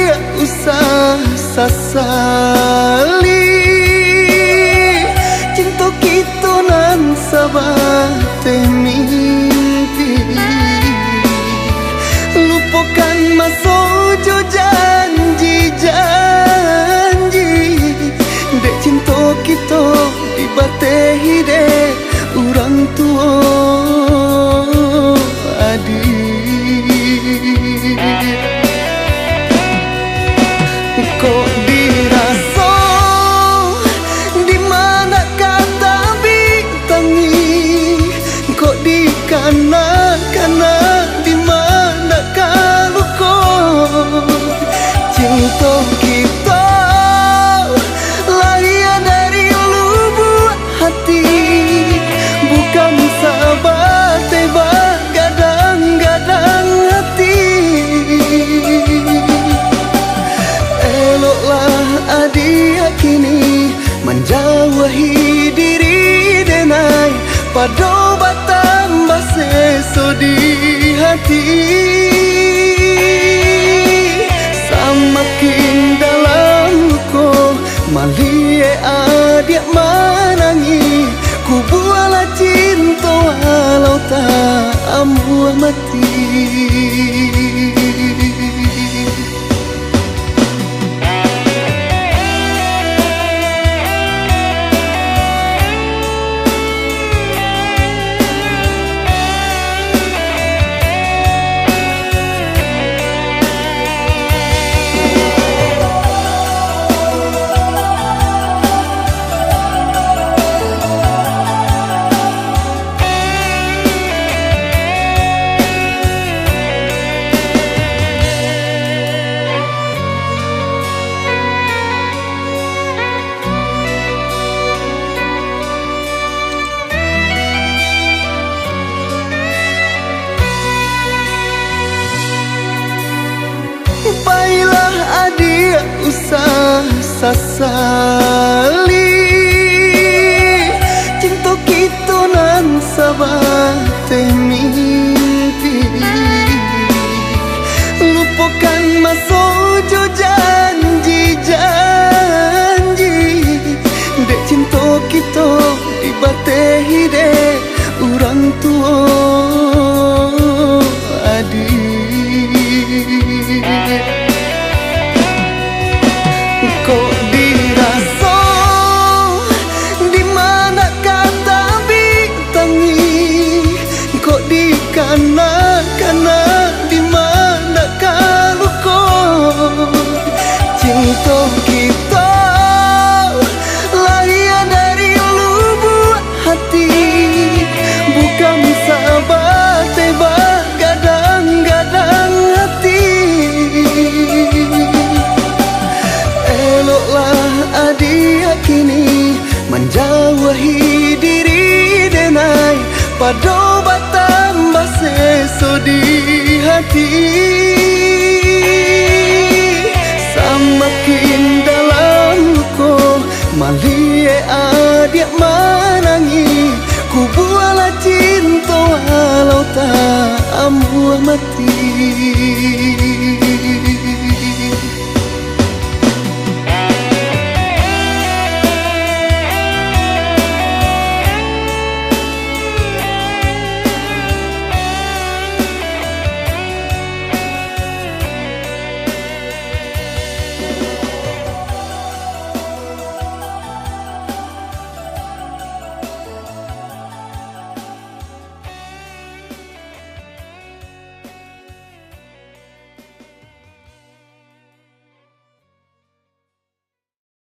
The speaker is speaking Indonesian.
adia usah sasali cinta kita nan sabate mimpi lupakan masa jo janji-janji dek cinta kita dibatehi dek orang tua adik kok dirasa di mana kata bintangi kok dikana-kana di mana luka cinta kita lahir dari lubuk hati bukan sahabat tebak gadang-gadang hati. Eloklah adia kini menjauhi diri denai pada batambah seso di hati samakin dalam ko malie adia manangi ku buala cinta walau tak ambuh mati. Baiklah adia usah sasali cinta kita nan sabate mimpi lupakan masa jo janji-janji dek cinta kita dibatehi dek orang tua kok dirasa di mana kata bintangi kok dikana-kana di mana luka cinta kita lahir dari lubuk hati bukan sahabat tebak gadang-gadang hati. Eloklah adia kini menjauhi diri denai pada batambah seso di hati samakin dalam ko malie adia manangi ku buala cinta walau tak ambuh mati.